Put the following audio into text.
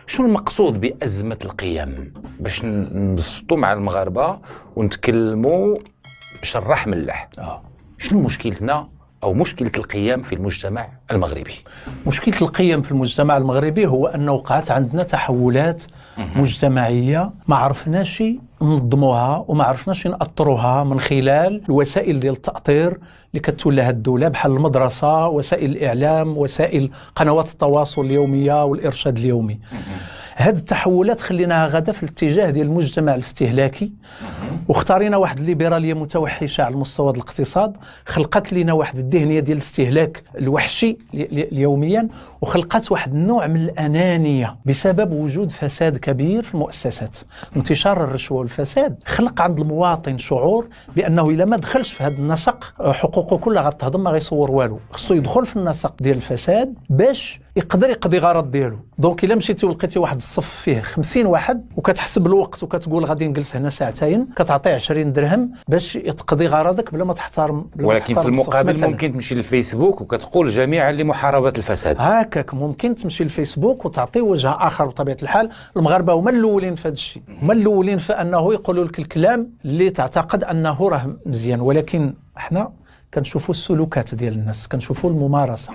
شنو المقصود بأزمة القيم باش نبسطوا مع المغاربة ونتكلموا شرح ملح؟ شنو مشكلتنا أو مشكلة القيم في المجتمع المغربي؟ مشكلة القيم في المجتمع المغربي هو أنه وقعت عندنا تحولات مجتمعية ما عرفناش ننظموها وما عرفناش نأطروها من خلال الوسائل ديال التأطير اللي كتولها الدولة، بحال المدرسة، وسائل الإعلام، وسائل قنوات التواصل اليومية والإرشاد اليومي. هذه التحولات خليناها غدا في الاتجاه ديال المجتمع الاستهلاكي، واختارينا واحد الليبراليه متوحشه على المستوى ديال الاقتصاد، خلقت لنا واحد الذهنيه ديال الاستهلاك الوحشي يوميا، وخلقت واحد النوع من الانانيه بسبب وجود فساد كبير في المؤسسات. انتشار الرشوه والفساد خلق عند المواطن شعور بانه الا ما دخلش في هذا النسق حقوقه كلها غتهضم، ما غيصور والو. خصو يدخل في النسق ديال الفساد باش يقدر يقضي غرض ديالو. دونك الا مشيتي ولقيتي واحد الصف فيه 50 واحد وكتحسب الوقت وكتقول غادي نجلس هنا ساعتين، كتعطيه 20 درهم باش تقضي غرضك بلا ما تحترم. ولكن في المقابل ممكن تمشي للفيسبوك وكتقول جميعا لمحاربة الفساد. هكاك ممكن تمشي للفيسبوك وتعطي وجه اخر. بطبيعه الحال المغاربه هما الاولين في هذا الشيء، هما الاولين في انه يقولوا لك الكلام اللي تعتقد انه راه مزيان، ولكن احنا كنشوفوا السلوكات ديال الناس، كنشوفوا الممارسه.